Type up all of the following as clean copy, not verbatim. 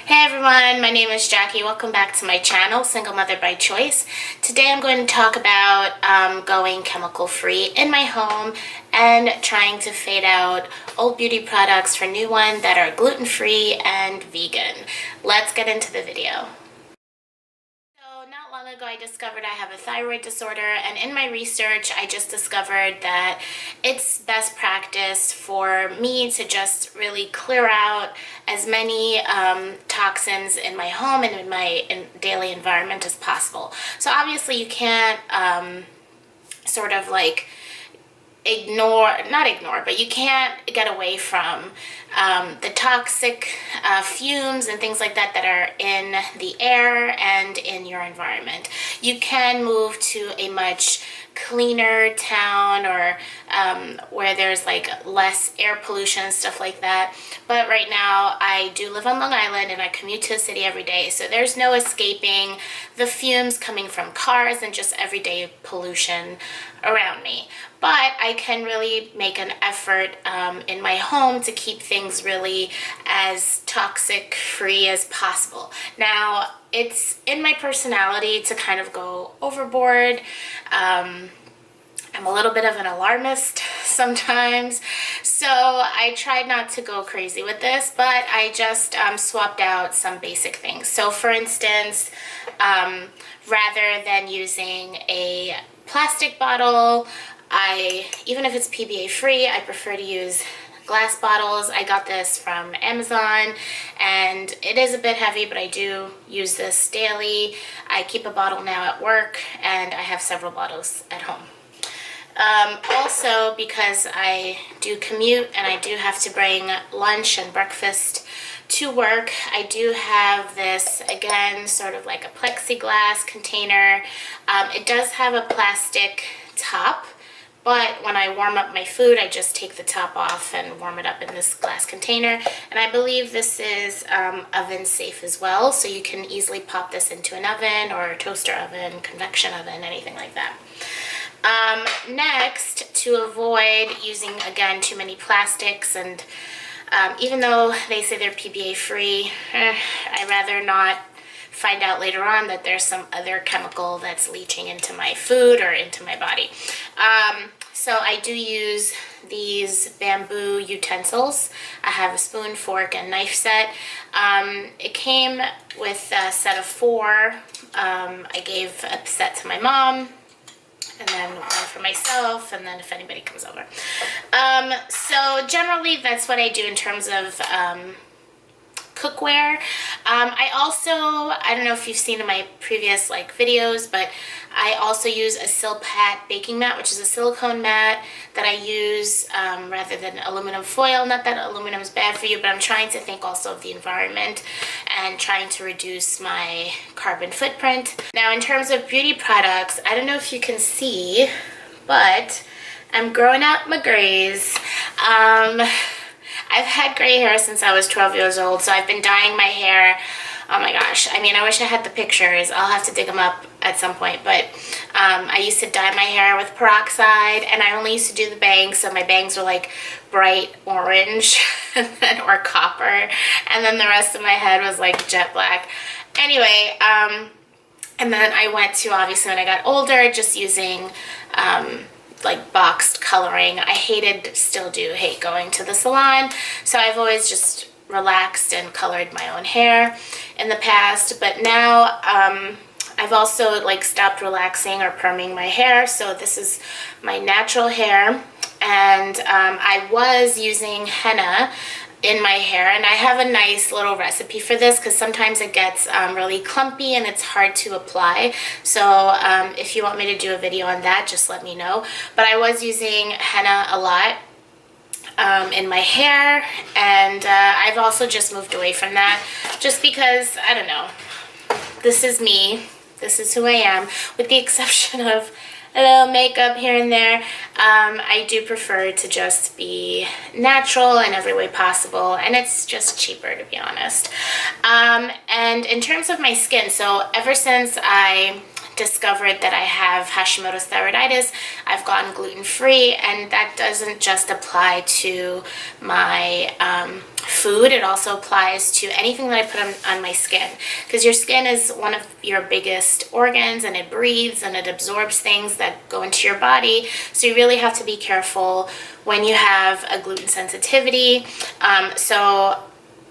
Hey everyone, my name is Jackie. Welcome back to my channel, Single Mother by Choice. Today I'm going to talk about going chemical free in my home and trying to fade out old beauty products for new ones that are gluten free and vegan. Let's get into the video. Not long ago I discovered I have a thyroid disorder, and in my research I just discovered that it's best practice for me to just really clear out as many toxins in my home and in my daily environment as possible. So obviously you can't sort of like not ignore, but you can't get away from the toxic fumes and things like that that are in the air and in your environment. You can move to a much cleaner town or where there's like less air pollution and stuff like that. But right now I do live on Long Island and I commute to the city every day, so there's no escaping the fumes coming from cars and just everyday pollution around me. But I can really make an effort in my home to keep things really as toxic free as possible. Now, it's in my personality to kind of go overboard. I'm a little bit of an alarmist sometimes, so I tried not to go crazy with this, but I just swapped out some basic things. So for instance, rather than using a plastic bottle, even if it's PBA free, I prefer to use glass bottles. I got this from Amazon and it is a bit heavy, but I do use this daily. I keep a bottle now at work and I have several bottles at home. Also, because I do commute and I do have to bring lunch and breakfast to work, I do have this, again, sort of like a plexiglass container. It does have a plastic top, but when I warm up my food, I just take the top off and warm it up in this glass container. And I believe this is oven safe as well, so you can easily pop this into an oven or a toaster oven, convection oven, anything like that. Next, to avoid using, again, too many plastics, and even though they say they're PBA free, I'd rather not find out later on that there's some other chemical that's leaching into my food or into my body. So I do use these bamboo utensils. I have a spoon, fork, and knife set. It came with a set of 4. I gave a set to my mom, and then one for myself, and then if anybody comes over. So generally that's what I do in terms of cookware. I don't know if you've seen in my previous videos, but I also use a Silpat baking mat, which is a silicone mat that I use rather than aluminum foil. Not that aluminum is bad for you, but I'm trying to think also of the environment and trying to reduce my carbon footprint. Now, in terms of beauty products, I don't know if you can see, but I'm growing out my grays. I've had gray hair since I was 12 years old, so I've been dyeing my hair. Oh my gosh, I mean, I wish I had the pictures. I'll have to dig them up at some point, but I used to dye my hair with peroxide, and I only used to do the bangs, so my bangs were like bright orange or copper, and then the rest of my head was like jet black. Anyway, and then I went to, obviously when I got older, just using like boxed coloring. I still do hate going to the salon, so I've always just relaxed and colored my own hair in the past, but now I've also stopped relaxing or perming my hair, so this is my natural hair. And I was using henna in my hair, and I have a nice little recipe for this because sometimes it gets really clumpy and it's hard to apply. So if you want me to do a video on that, just let me know. But I was using henna a lot in my hair, and I've also just moved away from that just because, I don't know, this is me, this is who I am, with the exception of a little makeup here and there. I do prefer to just be natural in every way possible, and it's just cheaper, to be honest. And in terms of my skin, so ever since I discovered that I have Hashimoto's thyroiditis, I've gotten gluten-free, and that doesn't just apply to my food. It also applies to anything that I put on my skin, because your skin is one of your biggest organs, and it breathes and it absorbs things that go into your body. So you really have to be careful when you have a gluten sensitivity.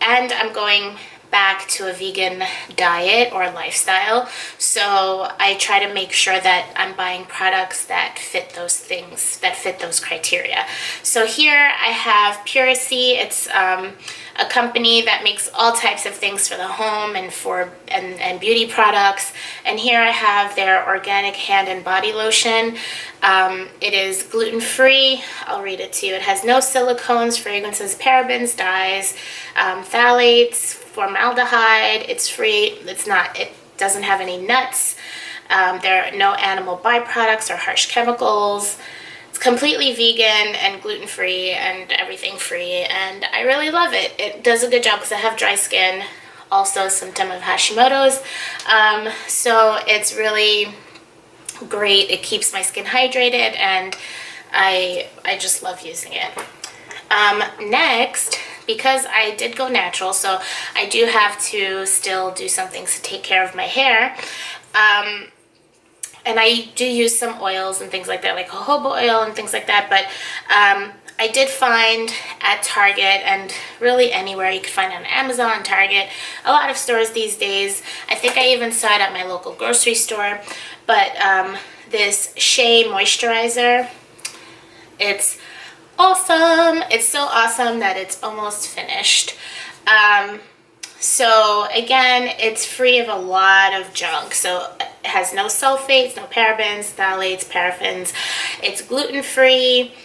And I'm going back to a vegan diet or lifestyle, so I try to make sure that I'm buying products that fit those things, that fit those criteria. So here I have Puracy. It's a company that makes all types of things for the home and beauty products. And here I have their organic hand and body lotion. It is gluten-free. I'll read it to you. It has no silicones, fragrances, parabens, dyes, phthalates, formaldehyde. It's free. It doesn't have any nuts. There are no animal byproducts or harsh chemicals. It's completely vegan and gluten-free and everything free, and I really love it. It does a good job because I have dry skin, also a symptom of Hashimoto's. So it's really great. It keeps my skin hydrated, and I just love using it. Next, because I did go natural, so I do have to still do some things to take care of my hair. And I do use some oils and things like that, like jojoba oil and things like that. But I did find at Target, and really anywhere you could find it on Amazon, Target, a lot of stores these days. I think I even saw it at my local grocery store. But this Shea moisturizer, it's awesome. It's so awesome that it's almost finished. So again, it's free of a lot of junk. So it has no sulfates, no parabens, phthalates, paraffins. It's gluten-free.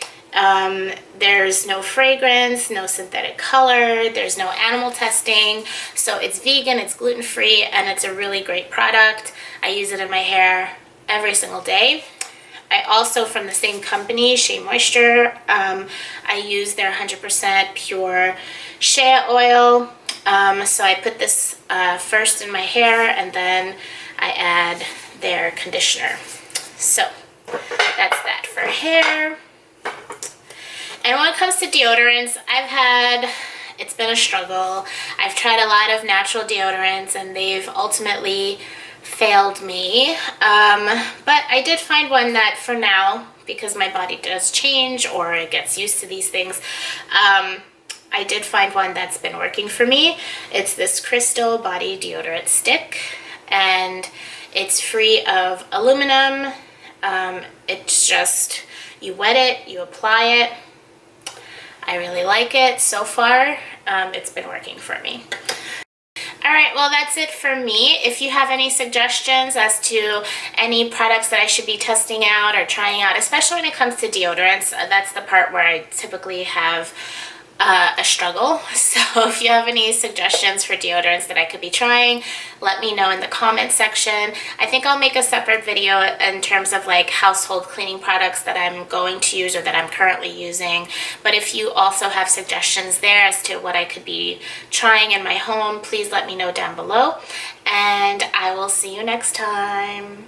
There's no fragrance, no synthetic color. There's no animal testing. So it's vegan, it's gluten-free, and it's a really great product. I use it in my hair every single day. I also, from the same company, Shea Moisture, I use their 100% pure shea oil. So I put this first in my hair, and then I add their conditioner. So that's that for hair. And when it comes to deodorants, it's been a struggle. I've tried a lot of natural deodorants, and they've ultimately failed me. But I did find one that for now, because my body does change or it gets used to these things, I did find one that's been working for me. It's this Crystal Body Deodorant Stick, and it's free of aluminum. It's just, you wet it, you apply it. I really like it so far. It's been working for me. Alright, well that's it for me. If you have any suggestions as to any products that I should be testing out or trying out, especially when it comes to deodorants, that's the part where I typically have a struggle. So if you have any suggestions for deodorants that I could be trying, let me know in the comment section. I think I'll make a separate video in terms of like household cleaning products that I'm going to use or that I'm currently using. But if you also have suggestions there as to what I could be trying in my home, please let me know down below. And I will see you next time.